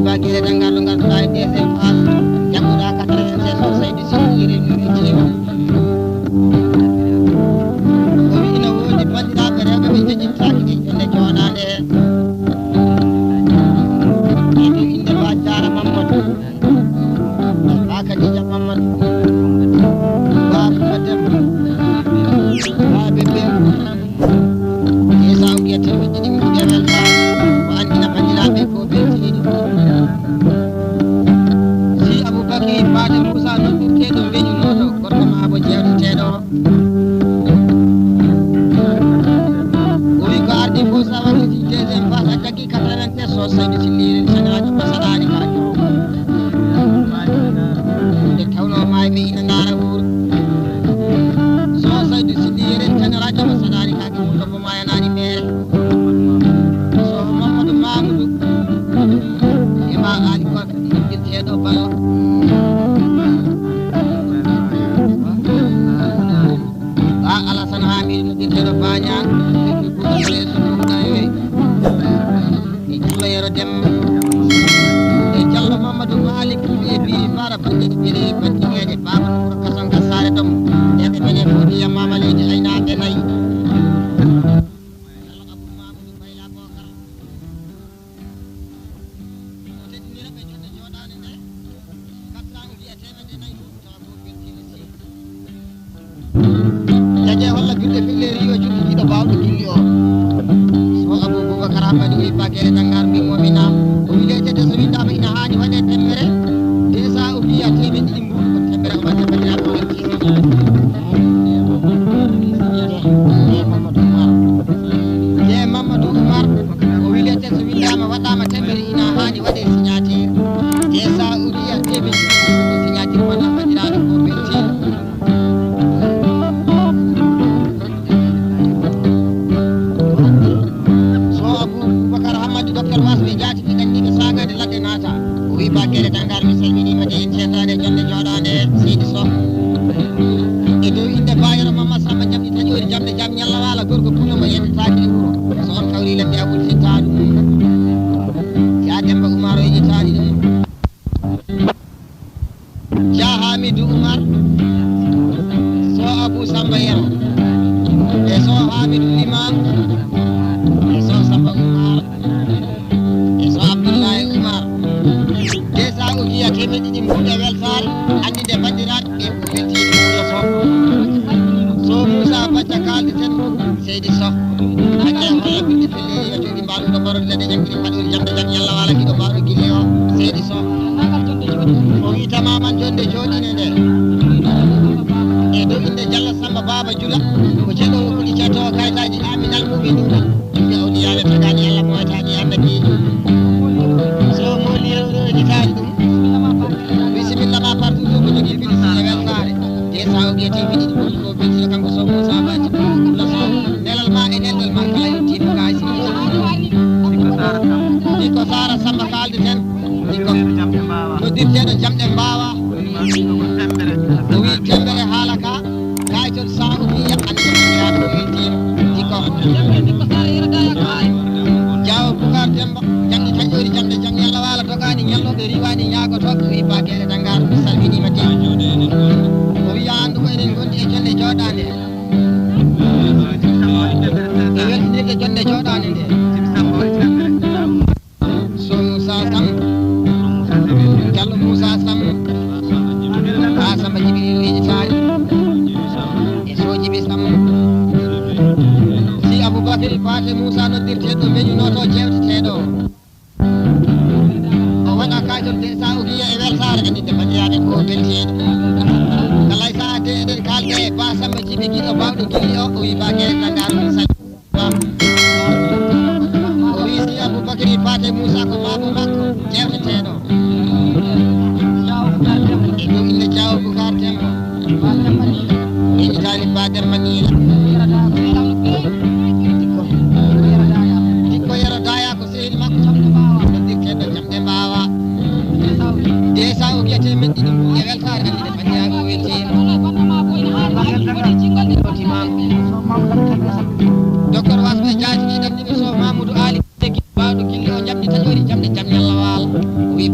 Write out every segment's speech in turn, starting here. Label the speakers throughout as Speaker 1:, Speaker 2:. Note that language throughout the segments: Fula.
Speaker 1: bagire dangar lo ganduɗa e deuxiéme phase jagguɗa 96 o Saydou Sy iri ɗum e ceew o wi ina woodi bandiraɓe rewɓe ɓe jejjintaki ɗe jonde jooɗade e dow inde ba Diara Mamadou ba Kadija Mamadou ba Fuma Demba ba Bébé Issa o guiyete ɓe ɗiɗi mbuɗe weltare o andina bandiraɓe ko beltiɗi si Aboubacry Paté Moussa noddirteɗo beñunoɗo gorko maabo jewteteɗo o wi ko ardi fo sa waɗiti deuxiéme phase a jaggi 96 o Saydou Sy liiri général ko saɗani ka nde tawno maayi ɓe ina ndaara wuuro so Saydou Sy liiri général ko saɗani ka ke mum tombo mayanani mere so Mamadou Mamoudou ima ali ko noddirteɗo ballo ba Alassane Hamidou noddirteɗo Bañan e Diallo Yero Demba e Diallo Mamadou Malick e bi Bara Bandit biri bandingeje Baba Nouro Kasan Gassare Dom eɓe mene Fodiyam Mamaleji aynaɓe nayyi Diallo Abou Mamadou Bayla Bokar o teddiniraɓe jonde joɗade nde 4 ans wiyateme nde nayyi tawa ko beltini si jaje walla julɗe filleri o julɗe jiɗo bawɗo gilli o so Abou Boubacar Hamadi wi bagere dangar mbimomi nam o wi leytede so windama ina hani waɗe temmere déjà o wiya temen ɗiɗi mbuɗi ko temmere o wadde bandiraɓe weltima je Mamadou Oumar o wi leyte so windama waɗama temmere ina hani waɗe signature déjà o wiya temen ɗiɗi mbuɗi ko signature walla bandiraɓe ko weltima docteur wasɓe jaati ɓe ɗanniɓe sagade ladde naata o wi bagere dangar mi salminima de en cettade jonde joɗade Seydi Sow e dow inde bayero Mamma Samba jamɗi taƴori jamde jaam ñalla wala gorko punomo yentitaki e wuuro so on kawri ladde a wultitta ɗum ya Demba Oumar o yejitani ɗum ja Hamidou Oumar so Abou Samba Yero e so Hamidou Liman e so Samba Oumar so Abdoulaye Oumar déjà o wiya temen ɗiɗi mbuɗe weltare andinde bandiraɓe ɓe ko weltiɗo wuuro so Moussa Bathia kalde ten Seydi Sow hacce holla ɓiɗɗe pelleri o jooɗi mbawɗo barode ladde jangguiri paɗori jamde jam ñalla wala kiɗo mbawɗo guille o Seydi Sow o wi tamaman jonde joɗine nde e dow inde Diallo Samba Baba Dioula ko ceɗo kuɗi cetto kayitaji aminal muɓini inde awliyaɓe tagani Allah moytaji annabijo so moli yewɗitani ɗum bisimilla ma partout so ko jogui félicité weltare déjà o guiyete wiɗiɗi ɓuuri ko beltino kanko so Moussa Bathia la so nelal ma e nelɗal ma kala yettima kasi ɗiko Sara Samba kalde ten ɗiko noddirteɗo jamɗe mbawa o wi tembere haala ka kayitol sa o wiya andiraɗo ko weltima ɗiko Diaw Boucar Demba jamɗi taƴori jamde jam ñalla wala dogani ñalloɓe riwani ñagoto ko wi bagere dangar mi salminima de o wiya andu ko eɗen gondi e jonde joɗade e weltinirde jonde joɗade nde so Moussa Sam Diallo Moussa Sam ha Samba Djibril yejitani e so Djibi Sam si Aboubacry Paté Moussa noddirteɗo beñunoto jewteteɗo o waɗa kayitol déjà o wiya e weltare andinde bandiraɓe ko belteɗo kalay sa de eɗen kalde e Ba Samba Djibi guiɗo bawɗo guilli o wi bagere dangar mi salminima o wi si Aboubacry Paté Moussa ko mabo makko jewteteɗo e dow inde Diaw Boucar Demba yejitani Ba Demba Nila ɗikko Yero Daya ko sehli makko noddirteɗo jamɗe mbawa déjà o guiyete men ɗiɗi mbuɗe weltare andinde bandiraɓe ko weltima docteur wasɓe jaati ɗi ɗamniɓe so Mamoudou Ali bawɗo guilli o jamɗi taƴori jamɗe jam ñalla wala o wi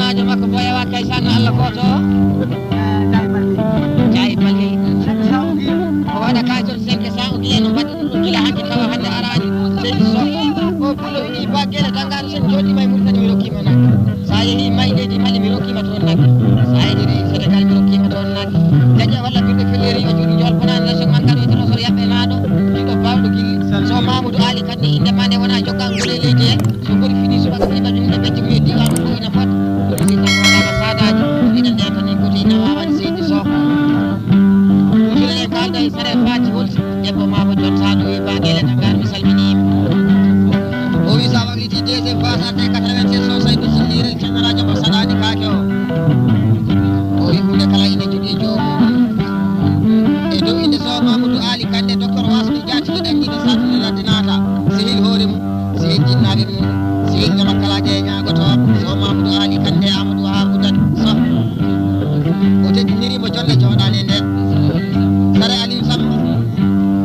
Speaker 1: sohnajo makko boyawa kay sanno Allah goto jayi balli o waɗa kayson 500 o guiye no mbaɗi ɗum gila hande tawa hande arani seydi so o pullo wiɗi baggele dangano sen joɗima e murtani mi rokkima nagge sa yeehi mayɗeji mali mi rokkima toon nagge sa yeɗiri Sénégal mi rokkima toon nagge jaƴa walla ɓiɗɗo felleri o juuɗi jol bonani nation man kadi witano sor yaɓɓe naɗo ɗiɗo bawɗo gilli so Mamoudou Ali kandi indema nde wona joggal ngole leydi he so gori fini subaka fiɓa ɗum inde ɓejji muye diwan ɗo ina fot ɗum si tan waɗama sadaji ina nden tani goti ina wawani seydi so en kalda e sere fati holti debbo mabo jottaɗo e baguele dangar mi salminima o wi sa wagliti deuxiéme phase arte 87 so saydo sillirel ceñarajo mo saɗani kake o wi hunde kala ine jogui jomum e dow inde so Mamoudou Ali Kande docteur wasmi jatiɗo ɗanɗiɗo sattude ladde naata sehil hoore mum sehil jinnaɓe mum sehil ñamakkalaje e ñagoto so Mamoudou Ali Kande Amadou Wahab Boudane so o teddinirimo jonde joɗani nden sare Aliou Samba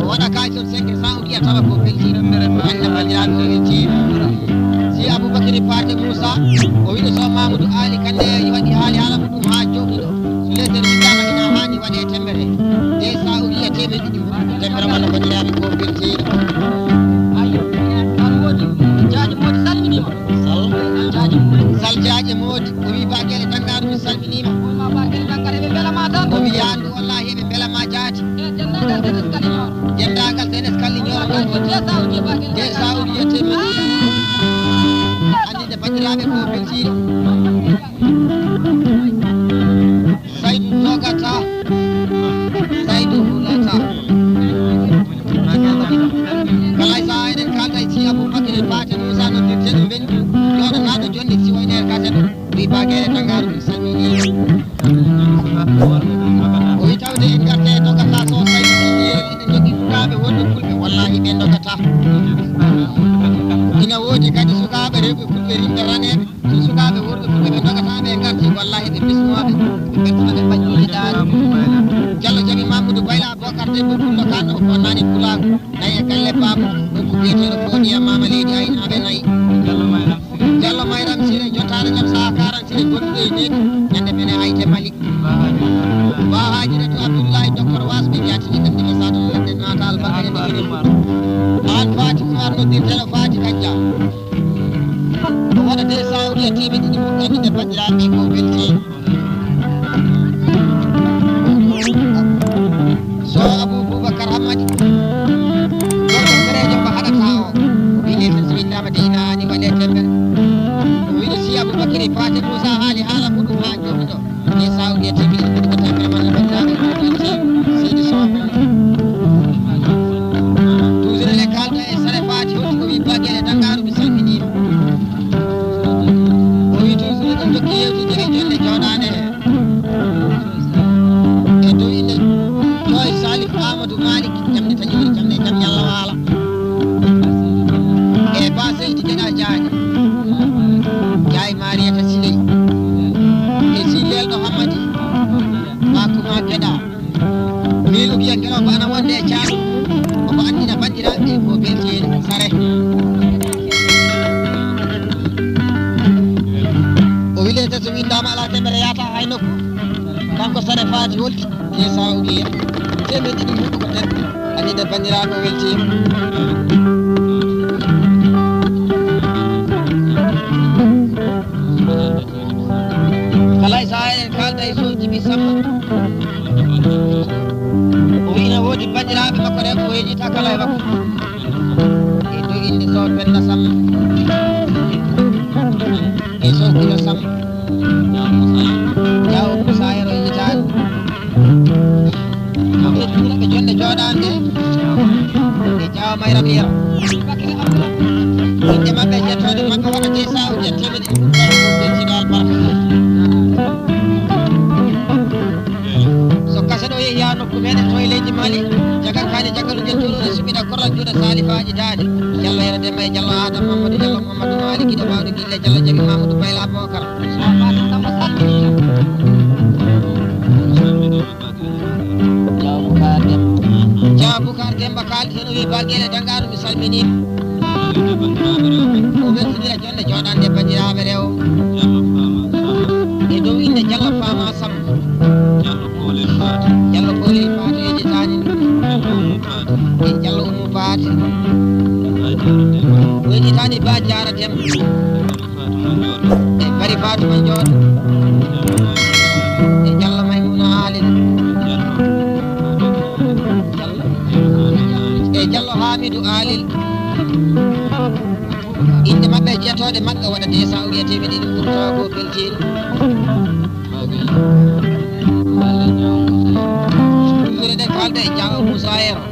Speaker 1: o waɗa kayson 500 o giya tawa ko beltiɗo hande bandiraɓe o weltima si Aboubacry Paté Moussa o wiɗo so Mamoudou Ali Kande waɗi haali haala muɗum ha jogiɗo so lestere windama ina hani waɗe tembere de sa o giya temeɗe ɗiɗi tembere walla bandiraɓe ko beltiɗo jaji modi salminima sal jaje modi o wi baguele dangaru mi salminima baguele dangare ɓe beelama tan o wi yandu wallahi eɓe beelama jaati dendagal tenes kalli ñoro de sawdi e temeɗi andinde bandiraɓe ko beltiɗo Saydou dogata Saydou hulata kala sa eɗen kalda e si Aboubacry Paté Moussa no dirteɗo ɓendu joɗanaɗo jonde si woynere kaseɗo wi baguele dangaru mi salminima o wi tawde en garte e dogata so Saydou sillirel ina jogui sukaɓe wonɓe fulɓe wallahi ɓe dogata ina woodi kadi sukaɓe rewɓe fulɓe rimɓe raneɓe so sukaɓe worɓe fulɓe ɓe dogataɓe e garti wallahi ɓe bismoɓe ɓe ɓertunoɓe baƴƴuji ɗaani Diallo jaɓi Mamoudou Bayla Bocar debbo pullo kanno o fonnani pulago nayi e galle baba ɗum ko biyeteɗo foɗiya mama leydi aynaɓe nayyi Diallo Mayram Siré jottaɗo jam saha 40 Siré gonɗuɗo e nedi ñande mene hayte Mali wahaji reto Abdoullahi docteur wasɓe jatini ɗemɗime saɗo ladde nata Albacry no iri an Fati Oumar noddirtelo Fati Kadja o waɗa 200 uɗi e temeɗe ɗiɗi muɗɗandinde bandiraɓe ko weltiɗo so Abou Boubacar Hamadi gorko ferejo ko haɗata o wiɗe tan so windama de ina ani waɗe tembere o wiɗo si Aboubacry Paté Moussa haali haala muɗum ha jogiɗo de sawdi e temeɗe ɗiɗi ko tembere man bandiraɓe ko weltiɗo seydi so toujours le kalda e sare Fati holti ko wi baguele dangaru mi salminima o wi toujours ɗum jokki yewtide e jonde joɗade he e dow inde Joy Salif Amadou Malik jamde taƴiri jamde jam Yallah waala e ba seydi geɗa jaaƴe jaay Mariéta Siley e sillelɗo Hamadi makuma geɗa miilo biya gueɗo bana wonde e caaɗo omo andina bandiraɓe ko belteɗo sare o wilete so windama ala tembere yata hay nokku kanko sare Fati holti e sa o giya temeɗe ɗiɗi muɗɗu ko nden andinde bandiraɓe weltima kala sa en kalda e so Djiby Samba o wi ina woodi bandiraɓe makko rewɓe o yejita kala e makko e dow inde so Penda Samba e so Guilo Samba Diawo Moussa Yero yejitani e juuɗoɓe jonde joɗande e Diawo Mayram Yero inde mabɓe jettode mabɓe waɗa 200 uɗi e temeɗe ɗiɗi muɗɗani ko beltiɗo albarka so kaseɗo yeehi ha nokku meɗen to e leydi Mali jagan kaani jaggalu jeltuɗo e suɓiɗa korral juuɗe salifaji daade Diallo Yero Demba e Diallo Adam Mamadou Diallo Mamadou Mali guiɗo bawɗo guille Diallo jaɓi Mamoudou Bayla Bocar Diaw Boucar Demba kaldi hen o wi baguele dangaru mi salminima o weltodira jonde joɗande bandiraɓe rewo weñitani ba jaratem e bari Fatuma Jooɗo e Diallo Maymuna Haalid e Diallo Hamidou Alil inde maɓɓe jeetoɗe makka waɗa desa o wiya temeɗe ɗiɗi ɓurta ko beltino ɗumure ɗen kalda e Diawo Moussa Yero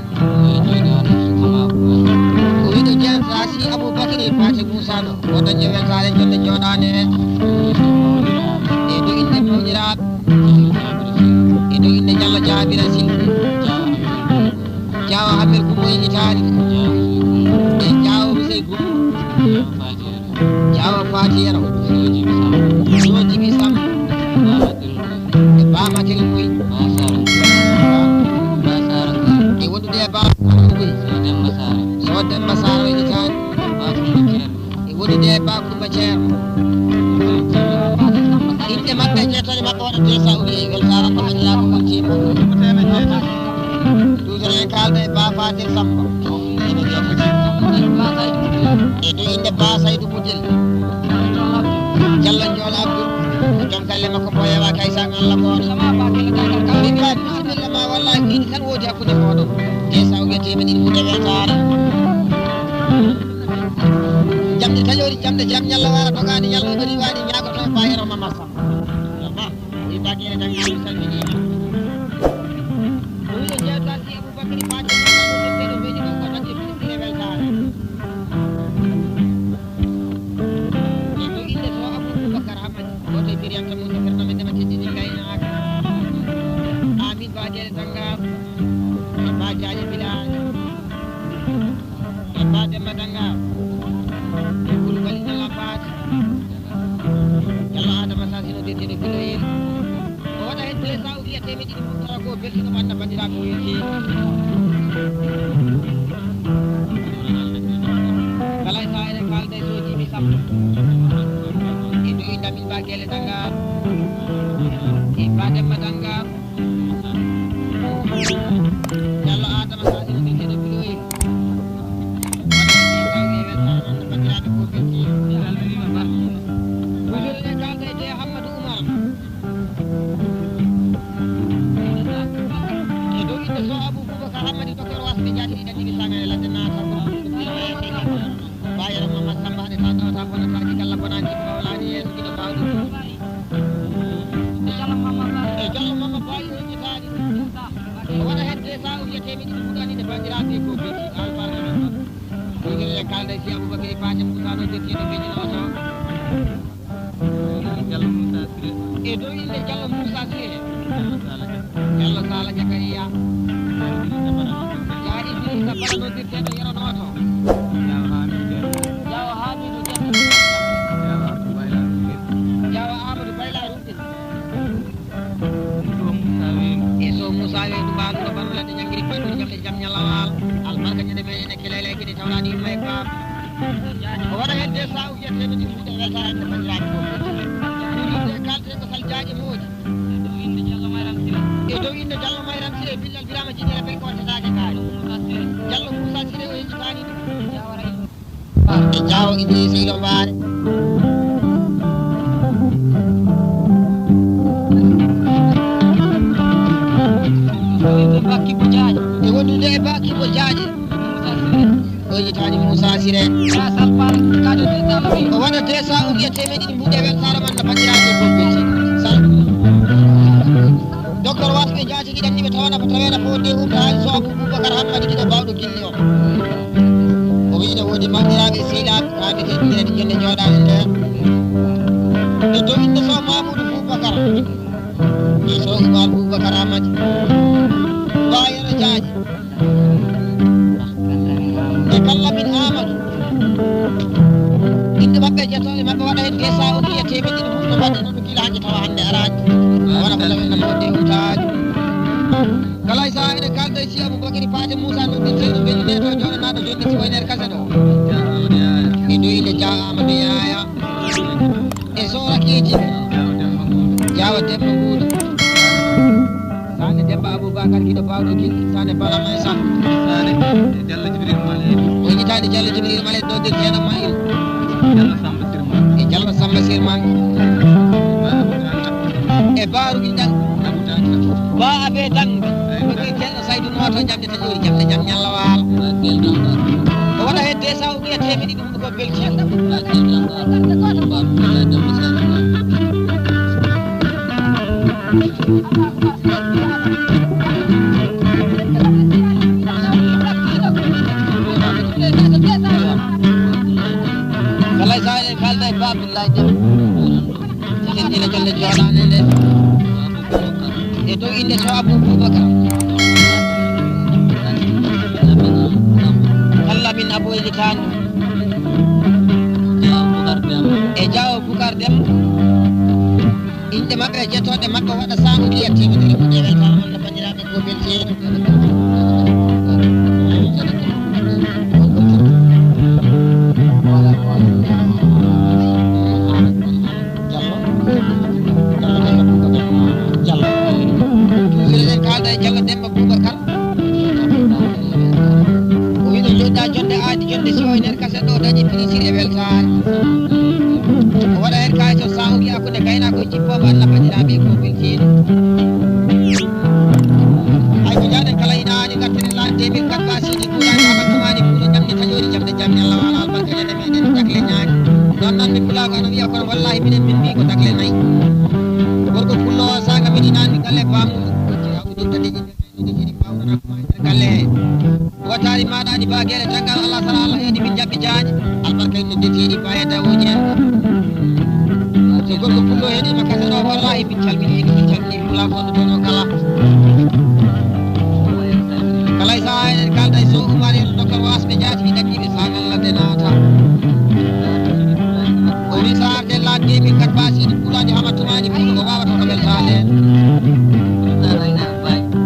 Speaker 1: o wiɗo jeeyata si Aboubacry Paté Moussa ɗo o dañƴo weltare jonde jooɗani en e dow inde mawƴiraɓe e dow inde Diallo Diabira Sy Diawo Hamel Goumbo Itali e Diawo Rousey Goumbo Diawo Faty Yero so Djiby Sam e Bamatel Mboy e wondude e Bamatel Mboy so Demba Saro Itali e wondude e Bakoumba Ceerno inde maɓɓe jeetoɗe maɓɓe waɗa desa o wiye weltare ko hañiraɓe wontima toujours en kalda e Ba Fatir Samba e dow inde Ba Saydou Boudel Diallo Ndiol Abdou joom galle makko mo yewa kay sang Allah goto bisimilla ma wallahi ko ini tan woodi hakkude moɗon desa o wiyetema ɗiɗi ɓuuɗe weltare jamde taƴori jamde jam ñalla wara dogani ñalla ɗori waɗi ñagoto Ba Yero Mamar Samba wi bagere dangaɗo salminima o wiɗo jewta si Aboubacry Paté ɗo weñi ɗo ko dañde ministre weltare e dow inde so Aboubacar Hammadi goto e biriyanta mum defirno men ndema teddini gaynaka Amin Badiere Dangar e Ba Diagne Bilane e Ba Demba Dangar e Koulibaly Nalla Paté Diallo Adama Sasino detteɗo Guiloyel o waɗa hen président o wiya temeɗe ɗiɗi ɓurtata ko beltino ɓanna bandiraɓe o yetti kala e sa eɗen kalda e so Djiby Sam e dow inde Amin Ba Guele Dangar e Ba Demba Dangar Diallo Adama Sasino detteɗo Guiloyel waɗa hen président o wiya weltare ɓanna bandiraɓe ko beltino toujours eɗen kalda e Jeya Hammadou Oumar e dow inde so Aboubacar Hammadi docteur wasde jaati ɗi ɗaɗɗiɗi sangane ladde naata Ba Yero Mamar Samba haɗe ta tawata bonataji galla bonaji ko wawlani yeeso guiɗo mbawɗi e Diallo Mamma Ba weññitaɗi o waɗa hen desa o wiya temeɗe ɗiɗi ɓuuɗanide bandiraɓe ko belti albarka ɗum toujours eɗen kalda si Aboubacry Paté Moussa ɗo jettiɗo beñinoto e dow inde Diallo Moussa Siré Diallo Sala Jakariya ya Idrissa Bala noddirteɗo Yero Noto Diawo Hamidou Diallo Diawo Amadou Bayla Ruɗin e so Moussa Weyndu mbaɗuɗo banulade ñaguiri ɓanɗude jamde jaam ñalawal albarka ñande meɗen e kelele kiɗi tawlani yumma e bab o waɗa hen desa o wiya temeɗe ɗiɗi ɓuuɗe weltare ande bandiraɓe ko ɓuride kalde ko sal jaaƴe moƴi e dow inde Diallo Mayram Siré billal birama jiɗere ɓe kontatake kaari Diallo Moussa Siré o yeccitani ɗum e Diawo Idrissa Ilo Mbare Bakkibo Diagne e wondude e Bakkibo Diagne o yeccitani Moussa Siré o waɗa desa o wiya temeɗe ɗiɗi ɓuuɗe weltare manna bandiraɓe ko belti sal docteur wasɓe jaati ɗi ɗanniɓe tawana ko tawena fo nde umta haali so Aboubacar Hammadi ɗiɗo bawɗo gilli o o wiino woodi bandiraɓe sehilaɓe kaɓete ɗiɗireɗe jonde jooɗani nder e dow inde so Mamoudou Boubacar e so Oumar Boubacar Hammadi Ba Yero Diagne e Kallamin Amadou inde maɓɓe jettoɗe maɓɓe waɗa hen desa o wiya temeɗe ɗiɗi ɓurɗo wadde noon ɗo gila hanki tawa hande araji wona ko lamen nam wonde umtaji kala e saha eɗen kalda e si Aboubacry Paté Moussa noddirteɗo beñuneɗo joɗanaɗo jonde si woynere kase ɗo e dow inde Dia Amadou Yaya e so rakiji Diawo Demba Gouda sane Demba Aboubacry Boubacar kiɗo bawɗo gil sane balama e sam
Speaker 2: sane Diallo Jibril Male
Speaker 1: o yitade Diallo Jibril Male ɗo dir teɗam ma il
Speaker 2: Diallo Samba Sirma
Speaker 1: e Diallo Samba Sirman e barugi dan ba abe dan ko kelno Saydou Noto jamde tan yori jamde jam nyalla wal o wada hedde sa o wiya temedi dum ko belti kalay sa kalday Abdoulaye Dem dina jolle jodane le e to inde so Abou Boubacar Allah min Abou Elitan e Diaw Boucar Dem inde mabbe jettode mabbe wada samu diya temedere ko dewel tan on bandirabe ko belti Diallo Demba Boubacar o wiɗo joɗɗa jonde aadi jonde siwo nder kaset ɗo dañi plaisir e weltare o waɗa hen kaye to sahuji hakkude gaynako jippoɓe Allah bandiraɓe ko beltiɗo hay ko jaɗen kala ina hani gartiren lan 2004 basidi ɓuurani haɓattumani ɓuuro jamde tañori jamde jamde Allah wala albarka ñande meɗen dagle ñaani non noon min pulago ano wiya kono wallahi minen min mbi ko dagle nayyi gorko pullo o saga miɗi nandi galle bamuɗo galle wotari maɗa ɗi bagere tangal Allah sara Allah heedi min jaɓɓi jaaji albarka en noddetiɗi bayeda woji en so gorko pullo heeɗima kase ɗo wallahi min calmini pula gonɗo toon o kala kala e saha eɗen kalda e so Oumar en docteur wasɓe jaati ɗi ɗaɗɗiɓe sagal ladde naata o wi saharde ladde min kat basiɗi pulade hamattumani pullo ko wawata ko weltade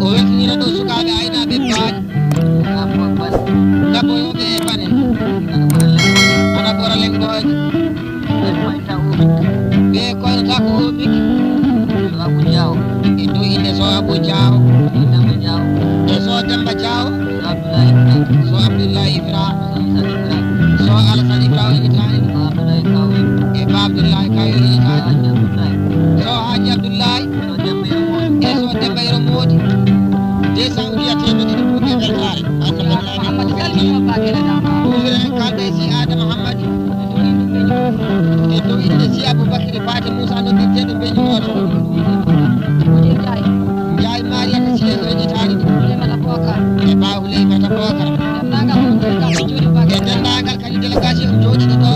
Speaker 1: o weltinino ɗo sukaɓe aynaɓe baaji gabboyoɓe e bane ana ɓora lengoji ɓe koynata ko oɓiki e dow inde so Abou Diaw e so Demba Diaw so Abdoulaye Ibra so Alassane Ibra o yitani e ba Abdoulaye Kaw yitani so Haji Abdoulaye e so Demba Yero Modi de Saoudia temede ɗum ɓuuɓe weltare ɓuuɓiren kalde si Adama Hammadi e dow inde si Aboubacry Paté Moussa noddirteɗo beñi moto Ndiaye Mariama Sile o yejitani ɗum e baw Leymata Bocar e dendagal kadi délégation jooɗiɗo ɗo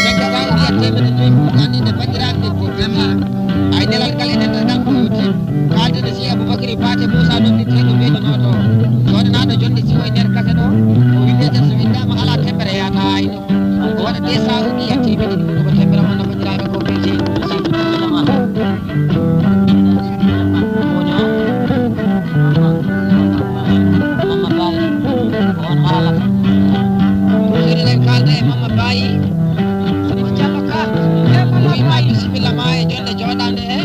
Speaker 1: sagga Saoudia temede joyi andinde bandiraɓe ko ay delal ngal e dendagal ko yotti kalde si Aboubacry Paté Moussa noddirteɗo beñi moto joɗanaɗo jonde siwo e nder kase ɗo o windete so windama ala tembere yata hayno o waɗa de sahuji yettiɓe ɗiɗi ko tembere mon no bandiraɓe ko belti Mama Baye on haalata ɗuɗiɗen kalda e Mama Baye o wima bisimilla ma e jonde joɗade e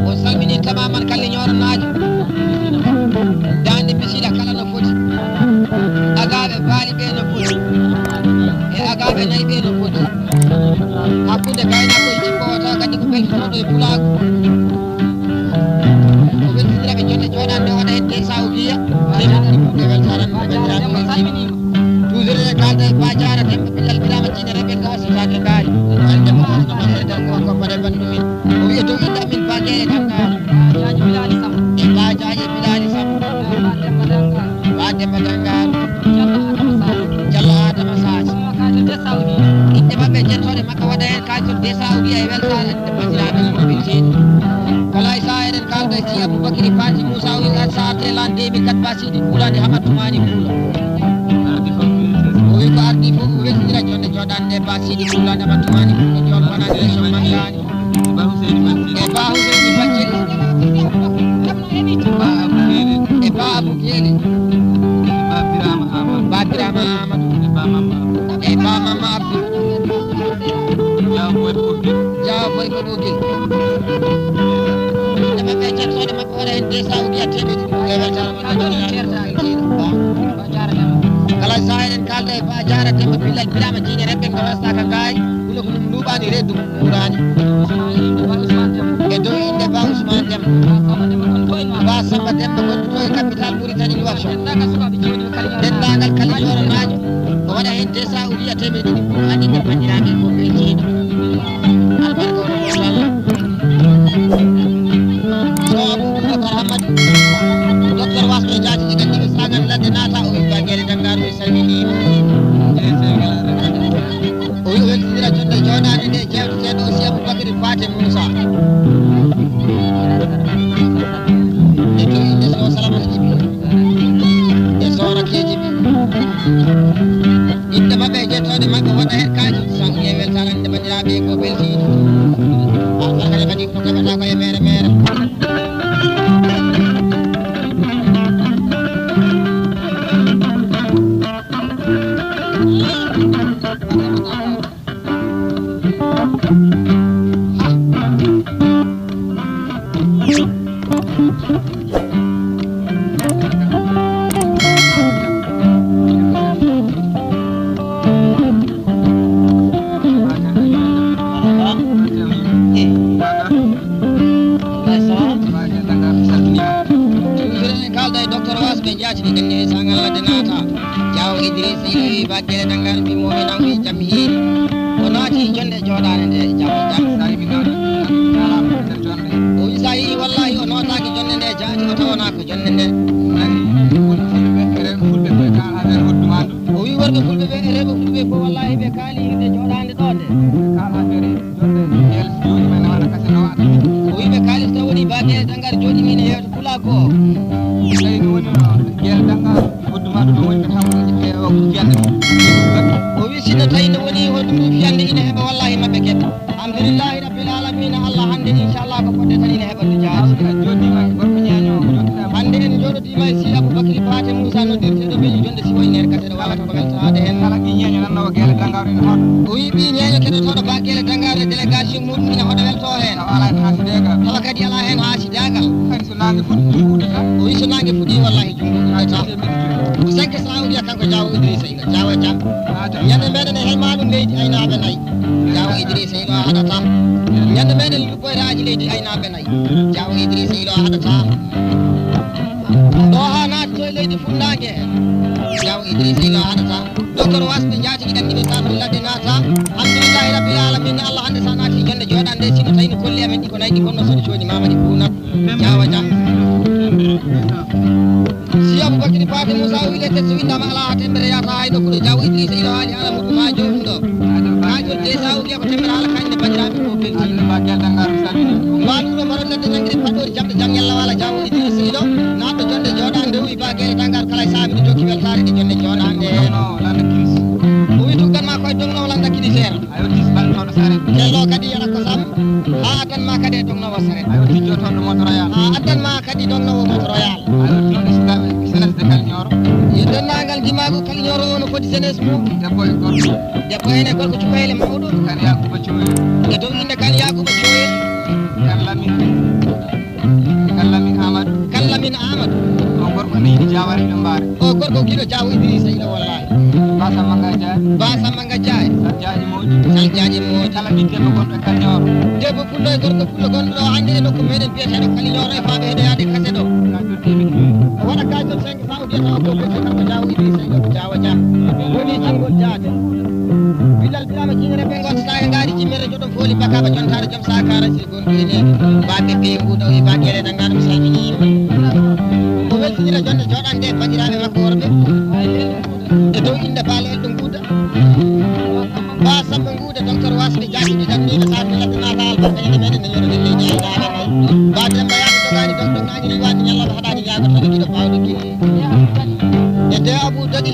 Speaker 1: o salmini tamaman kalle ñoranajo dande bisila kala no foti agaɓe baali ɓe no foti e agaɓe nayyi ɓe no foti hakkude gaynako e jippowoto kadi ko beltinoɗo e pulago o weltidiraɓe jonde joɗande waɗa hedde Saoudia ɓe weltananmo bandiraɓe toujours e kalda e Badiara Demba ɓillal birama jine rebel ga sitade ngaari andemo ɗumaɗe tan ko mbaɗe bandumin o wiya dow inde amin bagere tangar e bajaji Bilali Sam ba Demba Dangar Diallo Adama Sadji inde mabɓe jettoɗe makka waɗa hen kalton de Saoudia e weltare ande bandiraɓe ko beltiɗo kala e saha eɗen kalda si Aboubacry Paté Moussa o wi an sahate lan 2004 basiɗi ɓuulade hamattumani ɓuulo o wi ko ardi fof o weltidira jonde joɗande basiɗi ɓuulade hamattumani ɓuulo jol wona élection mangani e ba Huseyni Baccel e ba Abou Guélé ba Birama Amadou e ba Mama Abdou Diaw boy ko ɓogel ɓe desa o wiya teɓe ɗiɗi e weltare kala sa eɗen kalda e ba jaratema billal bilama jiiɗe rebɓe ko wastaka gaay ɗuno ko ɗum luuɓani reddu ɓurani e dow inde ba Ousmane Demba ba Samba Demba gonɗo to e capital Mauritanie Nouakchott dendagal kalijoro najo ko waɗa hen desa o wiya teɓe ɗiɗi andinde bandiraɓe ko beltiɗo albarka oɗo Allah so Aboubacar Hammadou docteur wasɓe jaatiji gandiɓe sagal ladde naata o wi bangguele Dangar o salminima o wi o weltidira jonde joɗade nde jewteteɗo aussi Aboubacry Paté Moussa e dow inde so Salamata Djiby e sorakeji ɓe inde mabɓe e jettode mabɓe waɗa hen kaji sangue e weltare ande bandiraɓe ko beltiɗo albarkade kadi ko keɓata ko e mere mere baggele Dangar mbimoɓe nango e jaam hiiri o naati jonde joɗade nde jaam o wi sa yii wallahi o notaki jonde nde jaati o tawana ko jonde nde o wi worɓe fulɓe ɓe e rewɓe fulɓe ko wallahi ɓe kaali hirde joɗade ɗo nde o wi ɓe kaali so taw woni baggele Dangar joɗi min e hewta pula ko o wi sinno tawi no woni hoɗum ɗum fiyande ina heeɓa wallahi mabɓe keɓa alhamdulillahi rabbil alamina Allah hande inchallah ko fodde tan ina heeɓa to jaati hande en joɗodima e si Aboubacry Paté Moussa noddirteɗo beji jonde si woni ner kaseɗo wallata ko weltorade hen o wi ɓi ñeño keɗotoɗo baggele Dangar e délégation muɗum ina hoɗa welto hen kala kadi ala hen haasidagal o wi so nangue fuɗi wallahi junggo ɗumata ko sanke sa o wiya kanko Diawo Idrissa Ila Diawo Dia ñande meɗen e helmaɗum leydi aynaɓe nayyi Diawo Idrissa Ila haɗata ñande meɗen luɓɓoyraji leydi aynaɓe nayyi Diawo Idrissa Ila haɗata ɗo ha naati to e leydi funnague he Diawo Idrissa Ila haɗata docteur wasɓe jaatigi ɗanɗiɓe sabude ladde naata alhamdulillahi rabbil alamina Allah hande sa naati jonde joɗande sino tawi no kolli amen ɗi ko nayyi ɗi bonno soɗi cooni Mamadi Bounat Diawo Dia si Aboubacry Paté Moussa o wile so windama ala ha tembere yata hay nokkuɗo Diawo Idrissa Ila haali ala muɗum ha jomum ɗo ha joni desa o wiya ko tembere haala kañƴe bandiraɓe ko beltiɗo mbaɗuɗo mbaɗon ladde jangguide paɗɗori jamɗe jaam ñalla wala Diawo Idrissa Ila naatɗo jonde joɗande o wi baguele Dangar kala e saabi ɗo jokki weltare ɗe jonde joɗande o wi tugganma koye dongnowo landa kilifére kello kadi yara ko sam ha addanma kadi e dongnowo saret ha addanma kadi dongnowo moto royal yo dennagal dimagu Kaliñoro ono foti jeunesse mum debbo ene gorko cukayle mawɗo e dow inde kan Yakouba Thioyel Kallamin Amadou o gorko ne yiɗi jawari ɗo mbaare o gorko giɗo Diawo Idrissa Ila wallahi ba Samba Gadiaye saljaji moƴƴi kala debbo gonɗo e Kaliñoro debbo pullo e gorko pullo gonɗo ɗo hande e nokku meɗen biyeteɗo Kaliñoro e faɓe heɗoyade kase ɗo o waɗa kajol 5 fa o wiyata o ko boti kanko Diawo Idrissa Ila Diawo Dia woni jangol jaade bilal bilama jiñere ɓe gontata e ngaari jimmere joɗon fooli bakaba jontade joom sakara si gonɗo ene baɓe ɓe mbuɗo e baguele Dangar mi salminima o weltidira jonde joɗande bandiraɓe makko worɓe e dow inde baale elɗo Gouda ba Samba Gouda docteur wasɓe jaatiji ɗanniɓe sabude ladde nata albarka ene meɗen ne yoɗoɗen leydi aynaɓe nay ba Demba yaɓe dogani ɗonɗonaji ɗi wadde ñalloɓe haɗani yagotoɗo guiɗo bawɗo guine e de Abou Dadi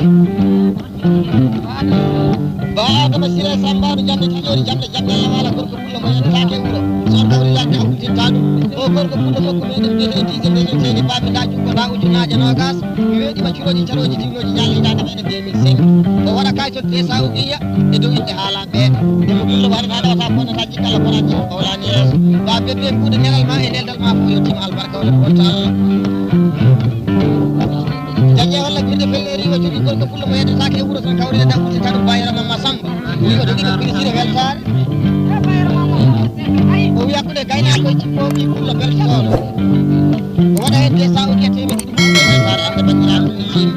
Speaker 1: ba Adama Siré Sambadu jamde taƴori jamde jamde Allah wala gorko pullo mo yentake wuuro son kawri ladde hakkudinta ɗum o o gorko puɗɗo makko meɗen mbiyete dise meɗen seydi babida jukko da ujunaje nogas mi weeɗima cuuɗoji caroji dimnoji jallidade meɗen 2005 o waɗa kaytol desa ugiya e dow inde haala ɓeeɗa demo ɗullo waɗata ɗawata bonnata jikkalla bonat jikko kawlani yeeso ba bebbe mbuɗe nelal ma e neldal ma fof yo tima albarka wala bonta allah jaƴe walla birde felleri o jogui gorko fulla mo yeddetake e wuuro ton kawrede da uti taɗum bayira mamma samba wi o jogui ko plaisir weltare o wi hakkude gaynakoye jippo wi fulla beltotoɗo o waɗa hen desa uji e temedɗiɗi ɓuuɗe weltare ande bandiraɓe musidɓe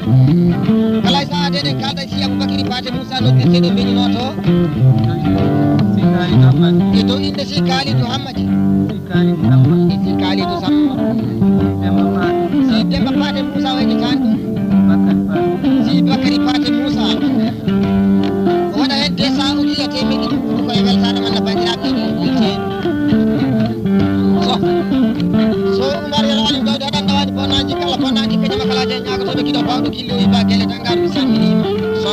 Speaker 1: kala e saaha deɗen kalda si aboubacry bate moussa noddirteɗo meñinoto e dow inde si kalidou hammadi si kalidou samma si demba pate moussa weƴƴetani ɗum si bakary pate moussa o waɗa hen desa uji e temedɗiɗi ɓuuɗe koye weltare manna bandiraɓe ɗiɗi so Umar yelo alim gawde aɗan ɗawani bonnaji kala bonnaji kajama kalaje ñagotoɓe kiɗo bawɗo gilli o yiba guele dangar mi salminima so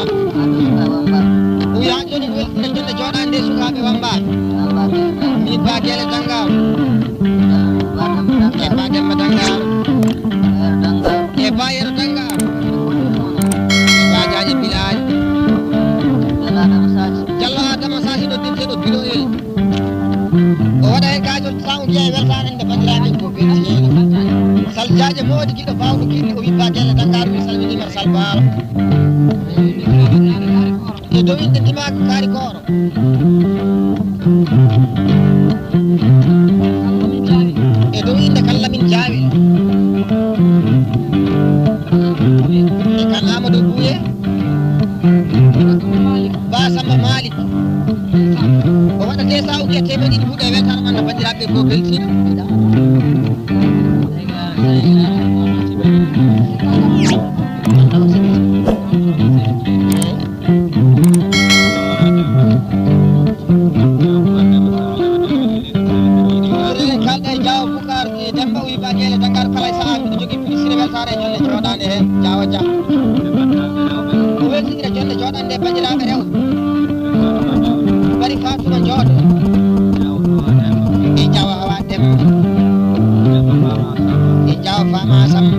Speaker 1: o wi ha joni weltine jonde jooɗani nde sukaɓe wambaɓe mi ba guele dangar e ba demba dangar e ba yero dangar e ba jaji bilaji jallo adama sahi ɗo dirteɗo biloyel o waɗa hen kajol sa ujiya e weltare ende bandiraɓe ko beltiyeɗo saljaje moodi kiɗo bawɗo kirɗi o wibba guelle dangar mi salminima sal baalo e dow inde dimako kaari kooro e dow inde kallamin jaawi e kan amadou bouye ba samba malik o waɗa desa uji e temedɗiɗi ɓuuɗe e weltare manna bandiraɓe ko beltiɗo kalɗe jawa boucar e demba wiba guele dangar kala e saaha miɗo jogui ministre weltare e jolle jooɗade hen jawa dia o weltidira jonde jooɗande bandiraɓe rewɓe bari fatuma jooɗo e jawa hawa demba e jawa fama samba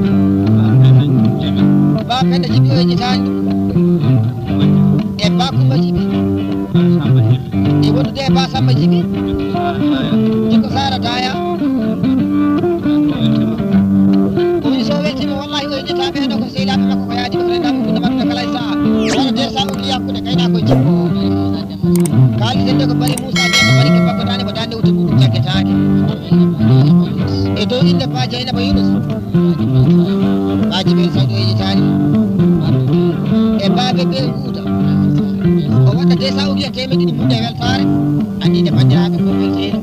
Speaker 1: ba penda jibi o yejitani e ba kumba jibi e wondude e ba samba jibi jikko sara daya o wi so weltima wallahi o yejitaɓe heɗo ko sehilaɓe makko ko yaadi ko rendaɓe funde mabɓe kala e saaha wona de sa uji yakkude kayna koye jikko kaalidende ko bari moussa de ko bari ke baggodani ko dande wutte ɓuɗum jagguetake e dow inde ba dieynaba yunus baji bel sawɗo yejitani e baɓe ɓe guuda o waɗa desa uji e temedɗiɗi ɓuuɗe weltare andide bandiraɓe ko welteɗo